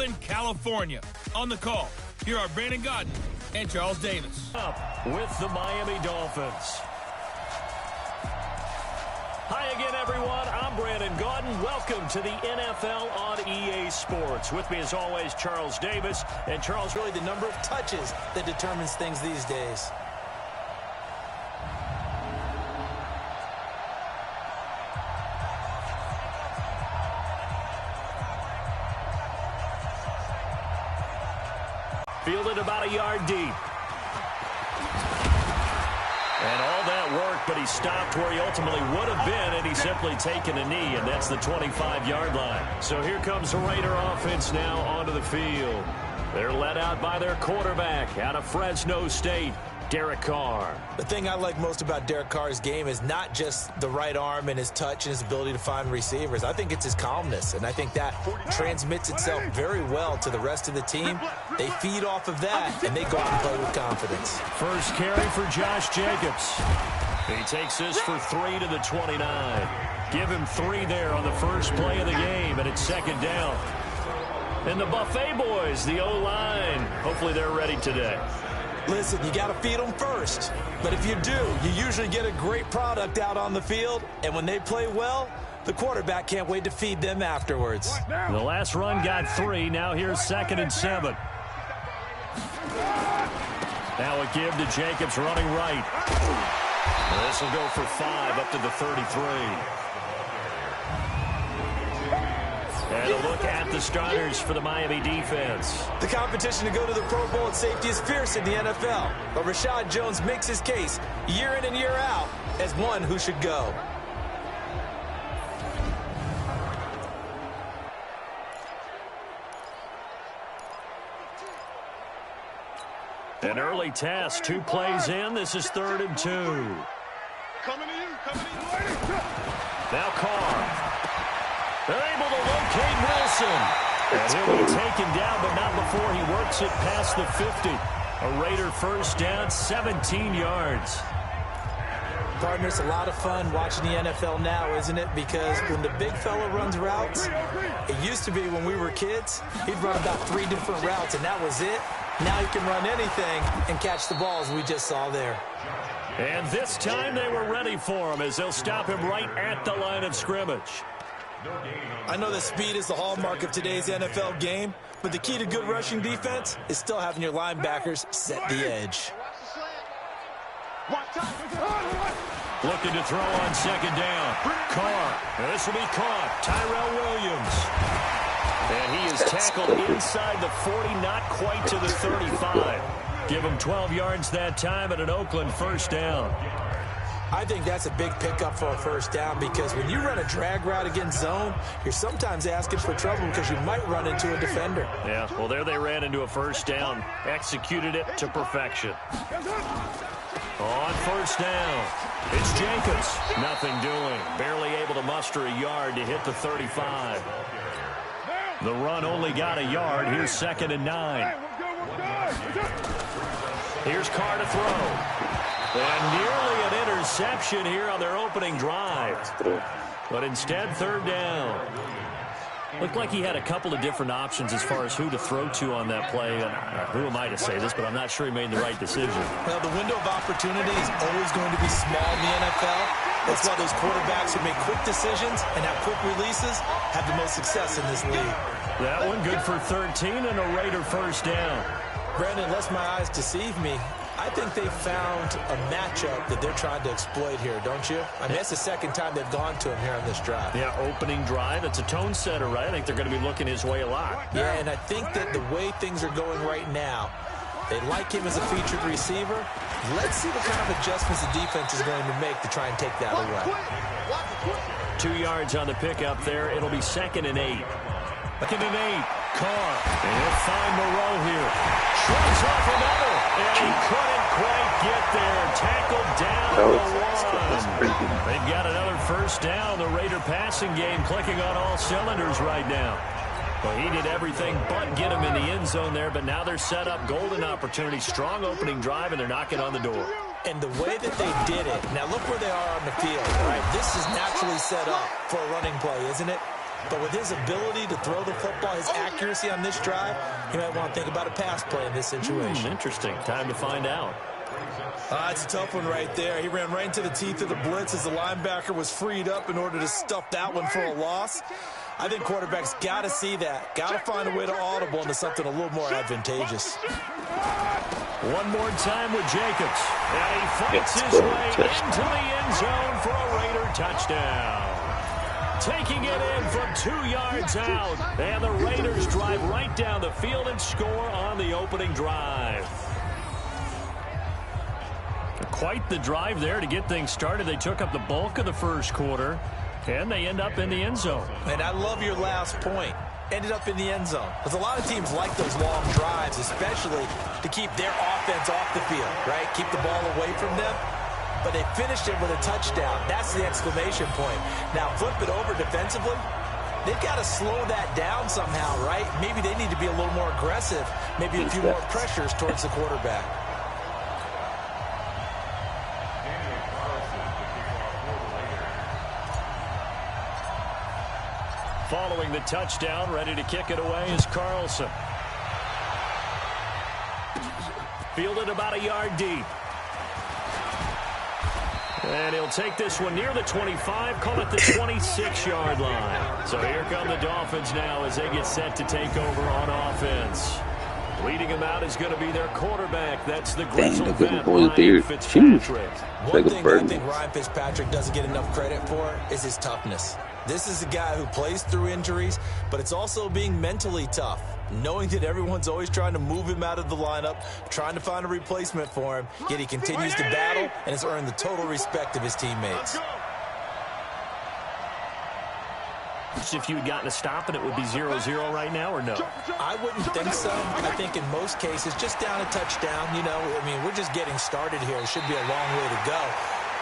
Oakland, California. On the call, here are Brandon Gaudin and Charles Davis. Up with the Miami Dolphins. Hi again, everyone. I'm Brandon Gaudin. Welcome to the NFL on EA Sports. With me, as always, Charles Davis. And Charles, really the number of touches that determines things these days. Fielded about a yard deep. And all that work, but he stopped where he ultimately would have been, and he's simply taken a knee, and that's the 25-yard line. So here comes the Raider offense now onto the field. They're led out by their quarterback out of Fresno State, Derek Carr. The thing I like most about Derek Carr's game is not just the right arm and his touch and his ability to find receivers. I think it's his calmness, and I think that transmits itself very well to the rest of the team. They feed off of that, and they go out and play with confidence. First carry for Josh Jacobs. He takes this for 3 to the 29. Give him 3 there on the first play of the game, and it's second down. And the Buffet boys, the O-line, hopefully they're ready today. Listen, you got to feed them first. But if you do, you usually get a great product out on the field. And when they play well, the quarterback can't wait to feed them afterwards. The last run got 3. Now here's 2nd and 7. Now a give to Jacobs running right. This will go for 5 up to the 33. And a look at the starters for the Miami defense. The competition to go to the Pro Bowl at safety is fierce in the NFL. But Rashad Jones makes his case year in and year out as one who should go. An early test. 2 plays in. This is 3rd and 2. Coming to you. Now Carr. They're able to locate Wilson. And he'll be taken down, but not before he works it past the 50. A Raider first down, 17 yards. Partner, it's a lot of fun watching the NFL now, isn't it? Because when the big fella runs routes, it used to be when we were kids, he'd run about 3 different routes, and that was it. Now he can run anything and catch the balls we just saw there. And this time they were ready for him as they'll stop him right at the line of scrimmage. I know that speed is the hallmark of today's NFL game, but the key to good rushing defense is still having your linebackers set the edge. Looking to throw on 2nd down. Carr. This will be caught. Tyrell Williams. And he is tackled inside the 40, not quite to the 35. Give him 12 yards that time at an Oakland first down. I think that's a big pickup for a first down because when you run a drag route against zone, you're sometimes asking for trouble because you might run into a defender. Yeah, well, there they ran into a first down. Executed it to perfection. On first down, it's Jacobs. Nothing doing. Barely able to muster a yard to hit the 35. The run only got a yard. Here's 2nd and 9. Here's Carr to throw. And nearly an interception here on their opening drive. But instead, 3rd down. Looked like he had a couple of different options as far as who to throw to on that play. And who am I to say this, but I'm not sure he made the right decision. Well, the window of opportunity is always going to be small in the NFL. That's why those quarterbacks who make quick decisions and have quick releases have the most success in this league. That one good for 13 and a Raider first down. Brandon, lest my eyes deceive me, I think they found a matchup that they're trying to exploit here, don't you? I mean, that's the second time they've gone to him here on this drive. Yeah, opening drive. It's a tone setter, right? I think they're going to be looking his way a lot. Yeah, and I think that the way things are going right now, they like him as a featured receiver. Let's see what kind of adjustments the defense is going to make to try and take that away. 2 yards on the pickup there. It'll be 2nd and 8. 2nd and 8. Carr. And he'll find Moreau here. Shrugs off another. And he couldn't quite get there. Tackled down the 1. They've got another first down. The Raider passing game clicking on all cylinders right now. Well, he did everything but get him in the end zone there, but now they're set up golden opportunity. Strong opening drive, and they're knocking on the door. And the way that they did it, now look where they are on the field. Right? This is naturally set up for a running play, isn't it? But with his ability to throw the football, his accuracy on this drive, he might want to think about a pass play in this situation. Interesting. Time to find out. It's a tough one right there. He ran right into the teeth of the blitz as the linebacker was freed up in order to stuff that one for a loss. I think quarterbacks got to see that. Got to find a way to audible into something a little more advantageous. One more time with Jacobs. And he fights his way into the end zone for a Raider touchdown. Taking it in from 2 yards out. And the Raiders drive right down the field and score on the opening drive. Quite the drive there to get things started. They took up the bulk of the first quarter, and they end up in the end zone. And I love your last point. Ended up in the end zone. Because a lot of teams like those long drives, especially to keep their offense off the field, right? Keep the ball away from them. But they finished it with a touchdown. That's the exclamation point. Now, flip it over defensively. They've got to slow that down somehow, right? Maybe they need to be a little more aggressive. Maybe a few more pressures towards the quarterback. Following the touchdown, ready to kick it away is Carlson. Fielded about a yard deep. And he'll take this one near the 25, call it the 26-yard line. So here come the Dolphins now as they get set to take over on offense. Leading them out is going to be their quarterback. That's the grizzled vet, Ryan Fitzpatrick. One thing I think Ryan Fitzpatrick doesn't get enough credit for is his toughness. This is a guy who plays through injuries, but it's also being mentally tough, knowing that everyone's always trying to move him out of the lineup, trying to find a replacement for him, yet he continues to battle and has earned the total respect of his teammates. If you had gotten a stop and it would be 0-0 right now, or no? I wouldn't think so. I think in most cases, just down a touchdown, you know, I mean, we're just getting started here. It should be a long way to go.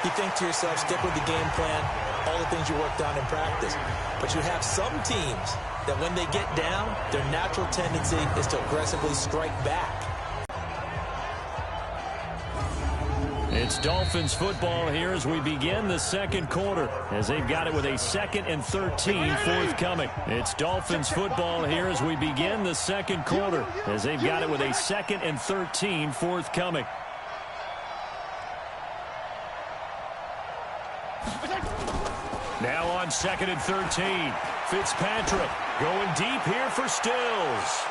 You think to yourself, stick with the game plan, all the things you worked on in practice. But you have some teams that when they get down, their natural tendency is to aggressively strike back. It's Dolphins football here as we begin the second quarter, as they've got it with a 2nd and 13 forthcoming. It's Dolphins football here as we begin the second quarter, as they've got it with a 2nd and 13 forthcoming. Now on 2nd and 13, Fitzpatrick going deep here for Stills.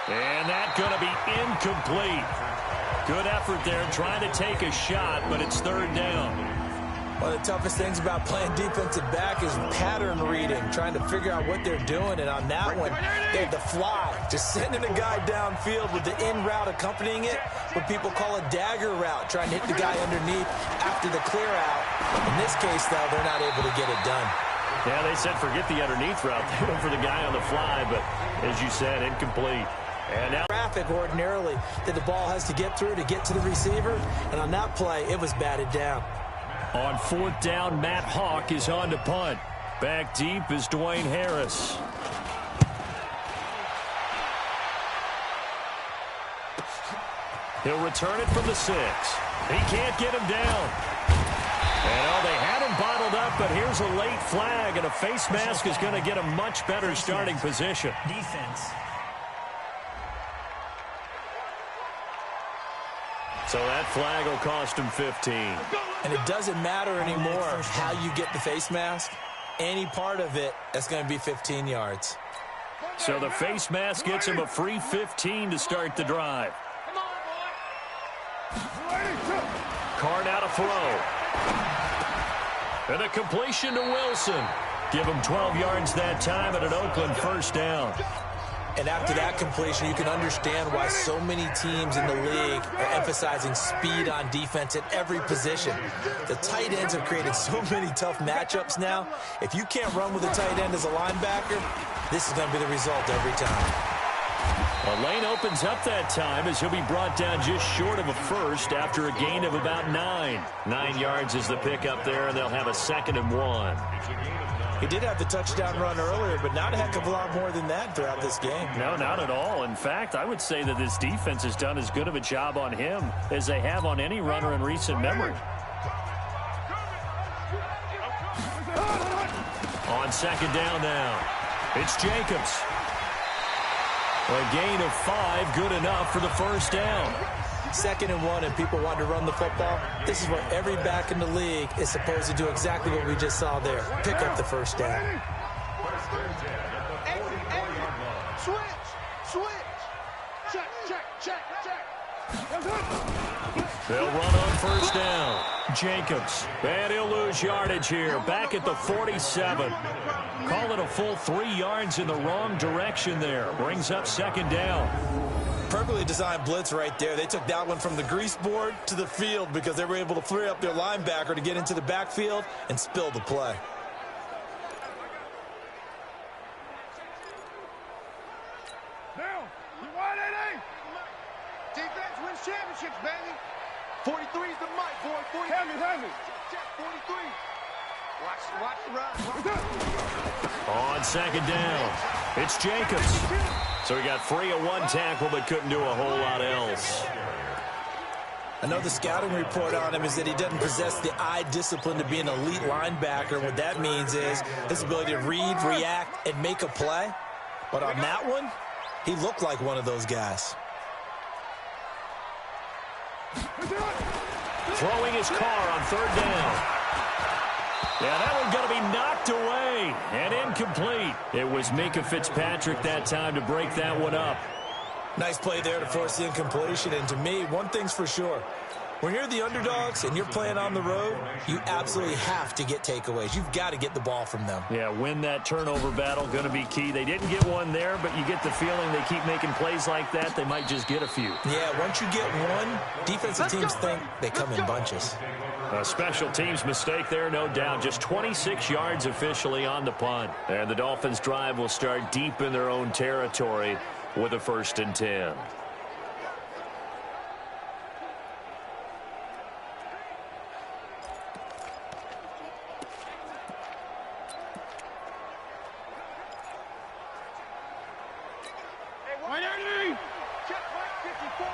And that's going to be incomplete. Good effort there, trying to take a shot, but it's 3rd down. One of the toughest things about playing defensive back is pattern reading, trying to figure out what they're doing. And on that one, they had the fly, just sending a guy downfield with the in route accompanying it, what people call a dagger route, trying to hit the guy underneath after the clear out. In this case, though, they're not able to get it done. Yeah, they said forget the underneath route. They went for the guy on the fly, but as you said, incomplete. And now traffic ordinarily that the ball has to get through to get to the receiver. And on that play, it was batted down. On 4th down, Matt Hawk is on to punt. Back deep is Dwayne Harris. He'll return it from the 6. He can't get him down. And they had him bottled up, but here's a late flag, and a face mask is going to get a much better starting position. Defense. So that flag will cost him 15. And it doesn't matter anymore how you get the face mask. Any part of it, that's going to be 15 yards. So the face mask gets him a free 15 to start the drive. Carr now to throw. And a completion to Wilson. Give him 12 yards that time at an Oakland 1st down. And after that completion, you can understand why so many teams in the league are emphasizing speed on defense at every position. The tight ends have created so many tough matchups now. If you can't run with a tight end as a linebacker, this is going to be the result every time. A lane opens up that time as he'll be brought down just short of a first after a gain of about 9. 9 yards is the pickup there, and they'll have a 2nd and 1. He did have the touchdown run earlier, but not a heck of a lot more than that throughout this game. No, not at all. In fact, I would say that this defense has done as good of a job on him as they have on any runner in recent memory. On 2nd down now, It's Jacobs. A gain of 5, good enough for the first down. 2nd and 1, and people want to run the football. This is where every back in the league is supposed to do exactly what we just saw there. Pick up the first down. Switch. Check. They'll run on first down. Jacobs. And he'll lose yardage here. Back at the 47. Call it a full 3 yards in the wrong direction there. Brings up 2nd down. Perfectly designed blitz right there. They took that one from the grease board to the field because they were able to free up their linebacker to get into the backfield and spill the play. Now, you want it, defense wins championships, baby. 43 is the mic, boy. Hand me. Check, 43. Watch the run. On 2nd down, it's Jacobs. So he got free of 1 tackle but couldn't do a whole lot else. I know the scouting report on him is that he doesn't possess the eye discipline to be an elite linebacker. What that means is his ability to read, react, and make a play. But on that one, he looked like one of those guys. Throwing his car on 3rd down. Yeah, that one's going to be knocked away and incomplete. It was Minkah Fitzpatrick that time to break that one up. Nice play there to force the incompletion. And to me, one thing's for sure. When you're the underdogs and you're playing on the road, you absolutely have to get takeaways. You've got to get the ball from them. Yeah, win that turnover battle, going to be key. They didn't get one there, but you get the feeling they keep making plays like that, they might just get a few. Yeah, once you get one, defensive teams think they come in bunches. A special teams mistake there, no doubt. Just 26 yards officially on the punt. And the Dolphins' drive will start deep in their own territory with a 1st and 10. Check, Mike 54.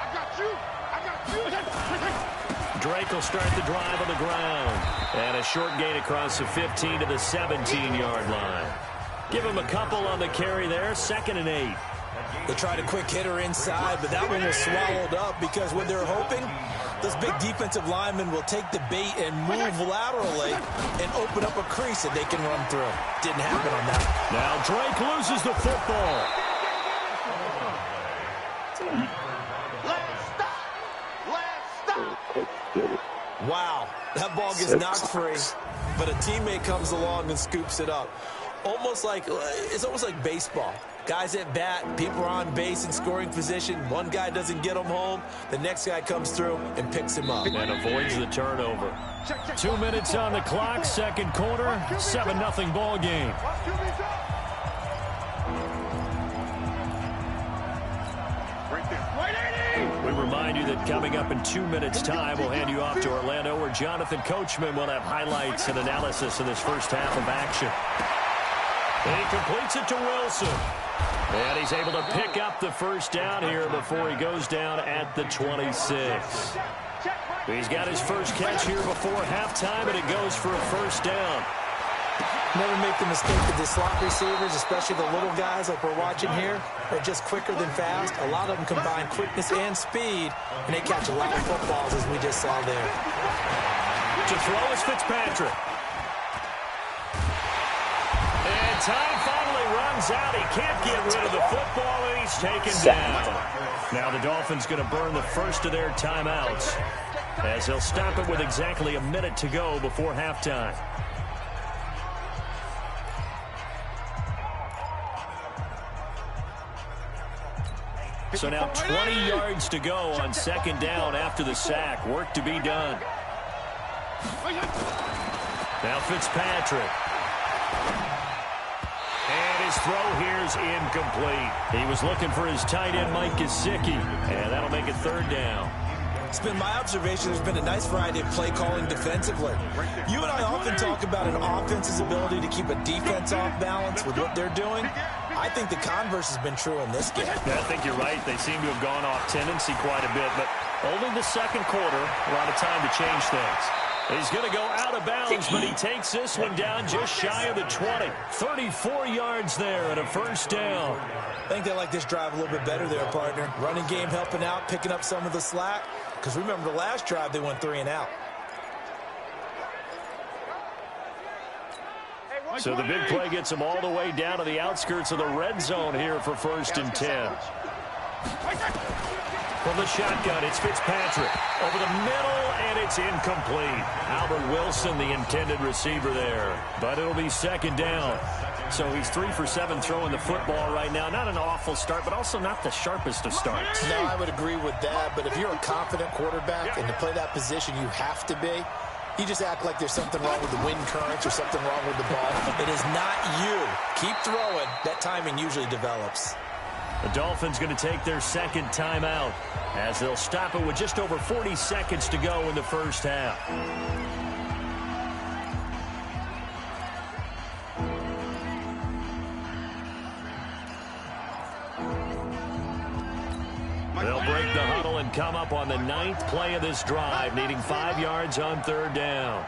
I got you. Drake will start the drive on the ground. And a short gain across the 15 to the 17-yard line. Give him a couple on the carry there. 2nd and 8. They tried a quick hitter inside, but that one was swallowed up because what they're hoping, those big defensive linemen will take the bait and move laterally and open up a crease that they can run through. Didn't happen on that. Now Drake loses the football. Wow, that ball gets knocked free, but a teammate comes along and scoops it up. It's almost like baseball. Guys at bat, people are on base in scoring position. One guy doesn't get him home. The next guy comes through and picks him up. And avoids the turnover. 2 minutes on the clock, 2nd quarter, 7-0 ball game. We remind you that coming up in 2 minutes' time, we'll hand you off to Orlando, where Jonathan Coachman will have highlights and analysis of this first half of action. He completes it to Wilson. And he's able to pick up the first down here before he goes down at the 26. He's got his first catch here before halftime, and it goes for a first down. Never make the mistake that the slot receivers, especially the little guys like we're watching here, are just quicker than fast. A lot of them combine quickness and speed, and they catch a lot of footballs, as we just saw there. To throw is Fitzpatrick. And time finally runs out. He can't get rid of the football, and he's taken down. Now the Dolphins going to burn the first of their timeouts, as they'll stop it with exactly a minute to go before halftime. So now 20 yards to go on 2nd down after the sack. Work to be done. Now Fitzpatrick. And his throw here's incomplete. He was looking for his tight end, Mike Gesicki, and that'll make it 3rd down. It's been my observation there's been a nice variety of play calling defensively. You and I often talk about an offense's ability to keep a defense off balance with what they're doing. I think the converse has been true in this game. Yeah, I think you're right. They seem to have gone off tendency quite a bit, but only the 2nd quarter, a lot of time to change things. He's going to go out of bounds, but he takes this one down just shy of the 20. 34 yards there and a first down. I think they like this drive a little bit better there, partner. Running game helping out, picking up some of the slack. Because remember the last drive, they went 3 and out. So the big play gets them all the way down to the outskirts of the red zone here for 1st and 10. From the shotgun, it's Fitzpatrick. Over the middle, and it's incomplete. Albert Wilson, the intended receiver there. But it'll be 2nd down. So he's 3 for 7 throwing the football right now. Not an awful start, but also not the sharpest of starts. No, I would agree with that. But if you're a confident quarterback and to play that position, you have to be. You just act like there's something wrong with the wind currents or something wrong with the ball. It is not you. Keep throwing. That timing usually develops. The Dolphins going to take their 2nd timeout as they'll stop it with just over 40 seconds to go in the first half. They'll break the huddle and come up on the 9th play of this drive, needing 5 yards on 3rd down.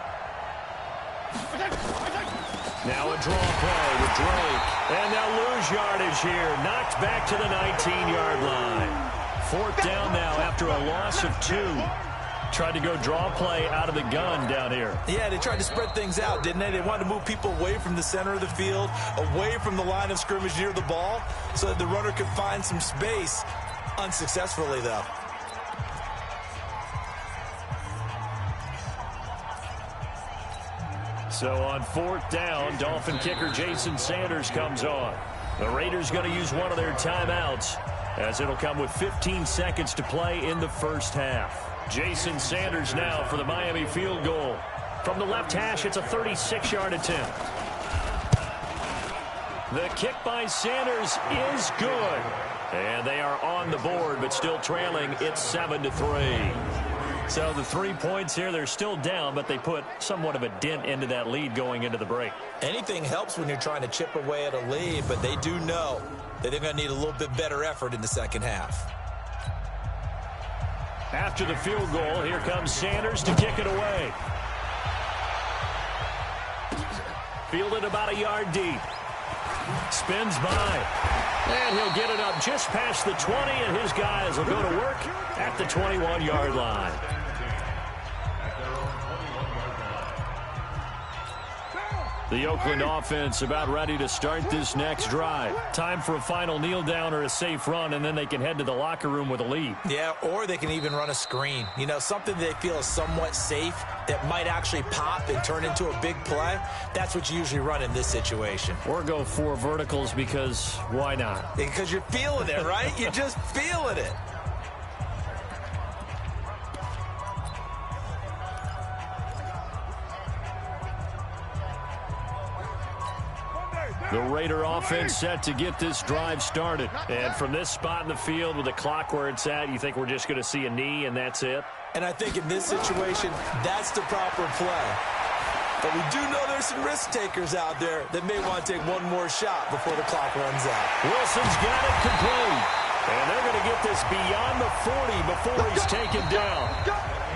Now a draw play with Drake. And they'll lose yardage here. Knocked back to the 19-yard line. 4th down now after a loss of 2. Tried to go draw play out of the gun down here. Yeah, they tried to spread things out, didn't they? They wanted to move people away from the center of the field, away from the line of scrimmage near the ball, so that the runner could find some space. Unsuccessfully, though. So on 4th down, Dolphin kicker Jason Sanders comes on. The Raiders going to use one of their timeouts, as it'll come with 15 seconds to play in the first half. Jason Sanders now for the Miami field goal. From the left hash, it's a 36-yard attempt. The kick by Sanders is good. And they are on the board, but still trailing. It's 7-3. So the 3 points here, they're still down, but they put somewhat of a dent into that lead going into the break. Anything helps when you're trying to chip away at a lead, but they do know that they're going to need a little bit better effort in the second half. After the field goal, here comes Sanders to kick it away. Fielded about a yard deep. Spins by. And he'll get it up just past the 20, and his guys will go to work at the 21-yard line. The Oakland offense about ready to start this next drive. Time for a final kneel down or a safe run, and then they can head to the locker room with a lead. Yeah, or they can even run a screen. You know, something they feel is somewhat safe that might actually pop and turn into a big play. That's what you usually run in this situation. Or go 4 verticals because why not? Because you're feeling it, right? You're just feeling it. The Raider offense set to get this drive started. And from this spot in the field with the clock where it's at, you think we're just going to see a knee and that's it? And I think in this situation, that's the proper play. But we do know there's some risk takers out there that may want to take one more shot before the clock runs out. Wilson's got it complete. And they're going to get this beyond the 40 before he's taken down.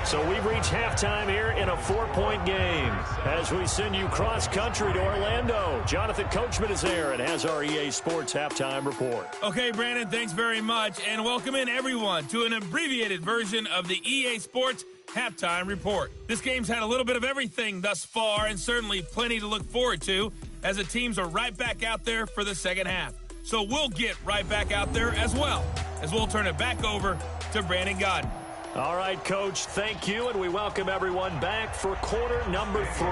So we've reached halftime here in a 4-point game. As we send you cross-country to Orlando, Jonathan Coachman is there and has our EA Sports Halftime Report. Okay, Brandon, thanks very much. And welcome in, everyone, to an abbreviated version of the EA Sports Halftime Report. This game's had a little bit of everything thus far, and certainly plenty to look forward to, as the teams are right back out there for the second half. So we'll get right back out there as well, as we'll turn it back over to Brandon Godden. All right, Coach, thank you, and we welcome everyone back for quarter number 3.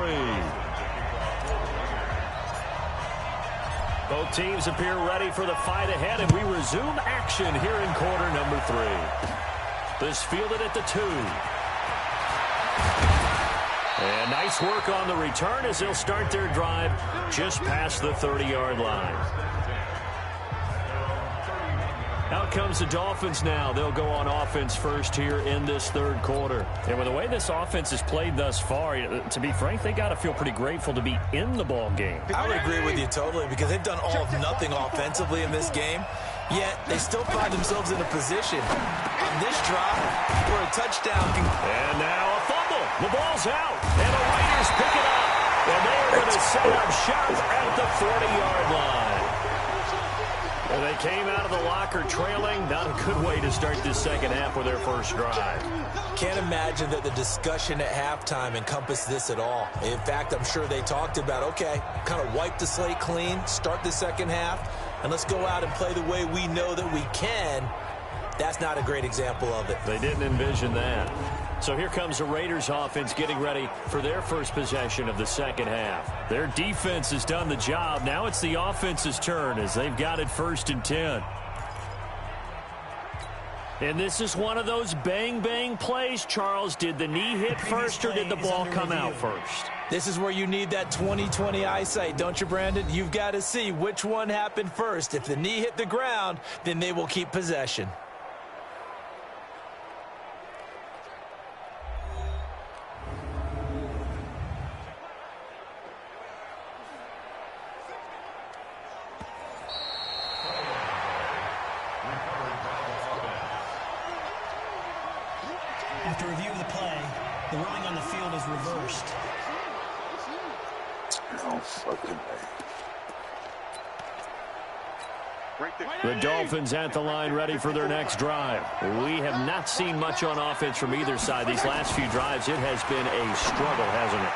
Both teams appear ready for the fight ahead, and we resume action here in quarter number 3. This fielded at the 2. And nice work on the return as they'll start their drive just past the 30-yard line. Out comes the Dolphins now. They'll go on offense first here in this third quarter. And with the way this offense has played thus far, to be frank, they got to feel pretty grateful to be in the ball game. I would agree with you totally, because they've done all of nothing offensively in this game, yet they still find themselves in a position on this drive where a touchdown can... And now a fumble. The ball's out, and the Raiders pick it up. And they are going to set up shop at the 40-yard line. And they came out of the locker trailing. Not a good way to start this second half with their first drive. Can't imagine that the discussion at halftime encompassed this at all. In fact, I'm sure they talked about, okay, kind of wipe the slate clean, start the second half, and let's go out and play the way we know that we can. That's not a great example of it. They didn't envision that. So here comes the Raiders offense getting ready for their first possession of the second half. Their defense has done the job. Now it's the offense's turn as they've got it 1st and 10. And this is one of those bang-bang plays, Charles. Did the knee hit first or did the ball come out first? This is where you need that 20/20 eyesight, don't you, Brandon? You've got to see which one happened first. If the knee hit the ground, then they will keep possession. After review of the play, the ruling on the field is reversed. Oh, fucking The Dolphins at the line ready for their next drive. We have not seen much on offense from either side. These last few drives, it has been a struggle, hasn't it?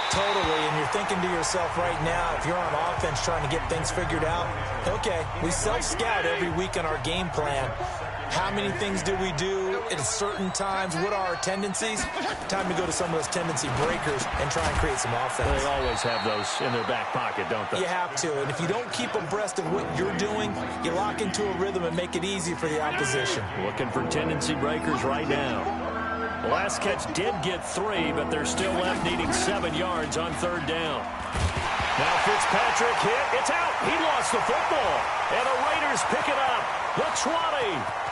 Totally, and you're thinking to yourself right now, if you're on offense trying to get things figured out, okay, we self-scout every week on our game plan. How many things do we do at certain times? What are our tendencies? Time to go to some of those tendency breakers and try and create some offense. They always have those in their back pocket, don't they? You have to, and if you don't keep abreast of what you're doing, you lock into a rhythm and make it easy for the opposition. Looking for tendency breakers right now. The last catch did get 3, but they're still left needing 7 yards on 3rd down. Now Fitzpatrick hit. It's out. He lost the football. And the Raiders pick it up. The 20.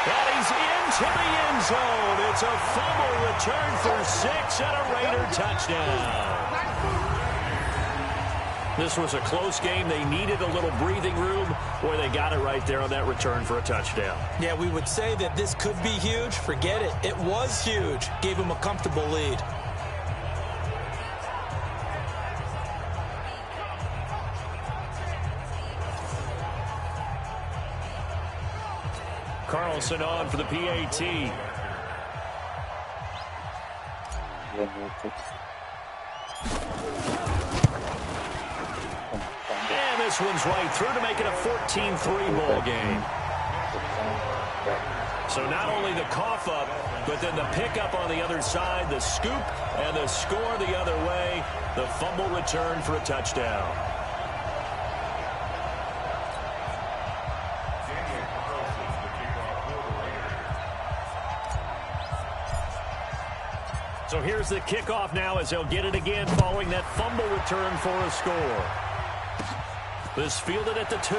And he's into the end zone. It's a fumble return for 6 and a Raider touchdown. This was a close game. They needed a little breathing room. Boy, they got it right there on that return for a touchdown. Yeah, we would say that this could be huge. Forget it. It was huge. Gave him a comfortable lead. Carlson on for the PAT. And this one's right through to make it a 14-3 ball game. So not only the cough up, but then the pickup on the other side, the scoop, and the score the other way. The fumble return for a touchdown. So here's the kickoff now as they'll get it again following that fumble return for a score. This fielded at the 2.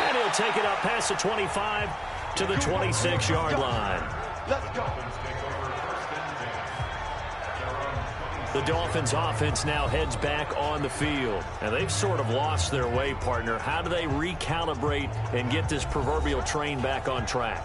And he'll take it up past the 25 to the 26-yard line. Let's go. The Dolphins offense now heads back on the field. And they've sort of lost their way, partner. How do they recalibrate and get this proverbial train back on track?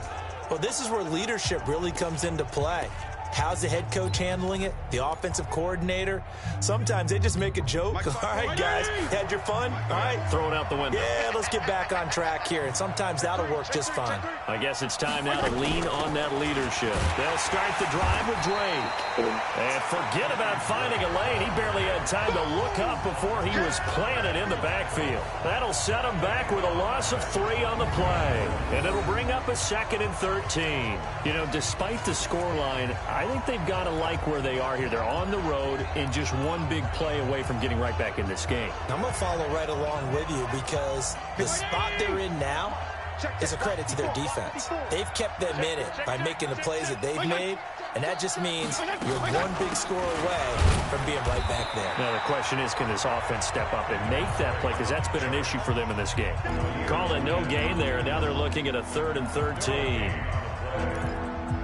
Well, this is where leadership really comes into play. How's the head coach handling it? The offensive coordinator? Sometimes they just make a joke. All right, guys, had your fun? All right. Throw it out the window. Yeah, let's get back on track here. And sometimes that'll work just fine. I guess it's time now to lean on that leadership. They'll start the drive with Drake. And forget about finding a lane. He barely had time to look up before he was planted in the backfield. That'll set him back with a loss of 3 on the play. And it'll bring up a 2nd and 13. You know, despite the scoreline, I think they've got to like where they are here. They're on the road and just one big play away from getting right back in this game. I'm going to follow right along with you because the spot they're in now is a credit to their defense. They've kept them in it by making the plays that they've made, and that just means you're one big score away from being right back there. Now, the question is, can this offense step up and make that play? Because that's been an issue for them in this game. Call it no gain there, and now they're looking at a 3rd and 13.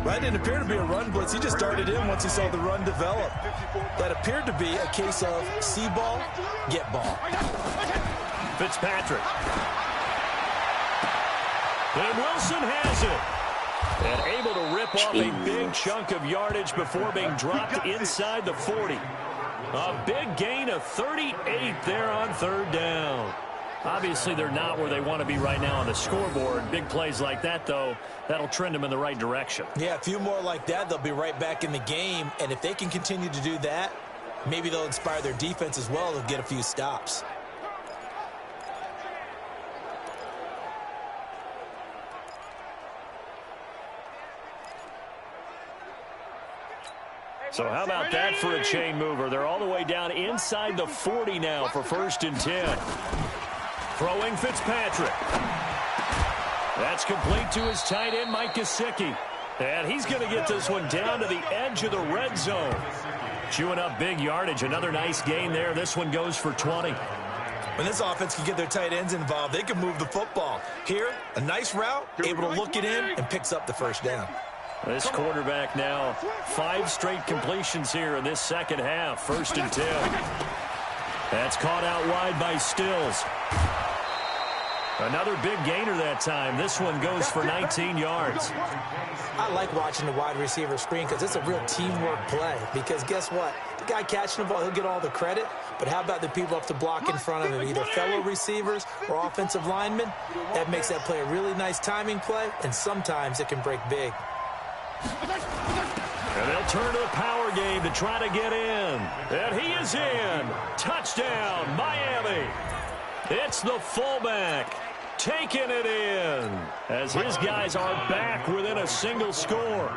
Right, didn't appear to be a run blitz. He just darted in once he saw the run develop. That appeared to be a case of see ball, get ball. Fitzpatrick. And Wilson has it. And able to rip off a big chunk of yardage before being dropped inside the 40. A big gain of 38 there on third down. Obviously, they're not where they want to be right now on the scoreboard. Big plays like that, though, that'll trend them in the right direction. Yeah, a few more like that, they'll be right back in the game. And if they can continue to do that, maybe they'll inspire their defense as well. They'll get a few stops. So how about that for a chain mover? They're all the way down inside the 40 now for 1st and 10. Throwing Fitzpatrick. That's complete to his tight end, Mike Gesicki. And he's going to get this one down to the edge of the red zone. Chewing up big yardage. Another nice gain there. This one goes for 20. When this offense can get their tight ends involved, they can move the football. Here, a nice route, able to look it in, and picks up the first down. This quarterback now, 5 straight completions here in this second half. 1st and 10. That's caught out wide by Stills. Another big gainer that time. This one goes for 19 yards. I like watching the wide receiver screen because it's a real teamwork play. Because guess what? The guy catching the ball, he'll get all the credit. But how about the people up to block in front of him, either fellow receivers or offensive linemen? That makes that play a really nice timing play, and sometimes it can break big. And they'll turn to the power game to try to get in. And he is in. Touchdown, Miami. It's the fullback taking it in as his guys are back within a single score.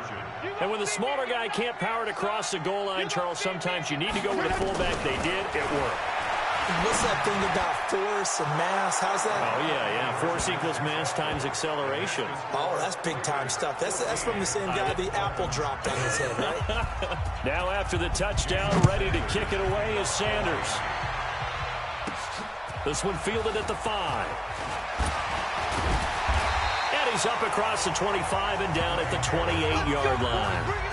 And when the smaller guy can't power it across the goal line, Charles, sometimes you need to go with the fullback. They did. It worked. What's that thing about force and mass? How's that? Oh, yeah. Force equals mass times acceleration. Oh, that's big-time stuff. That's from the same guy the apple dropped on his head, right? Now after the touchdown, ready to kick it away is Sanders. This one fielded at the 5. And he's up across the 25 and down at the 28-yard line.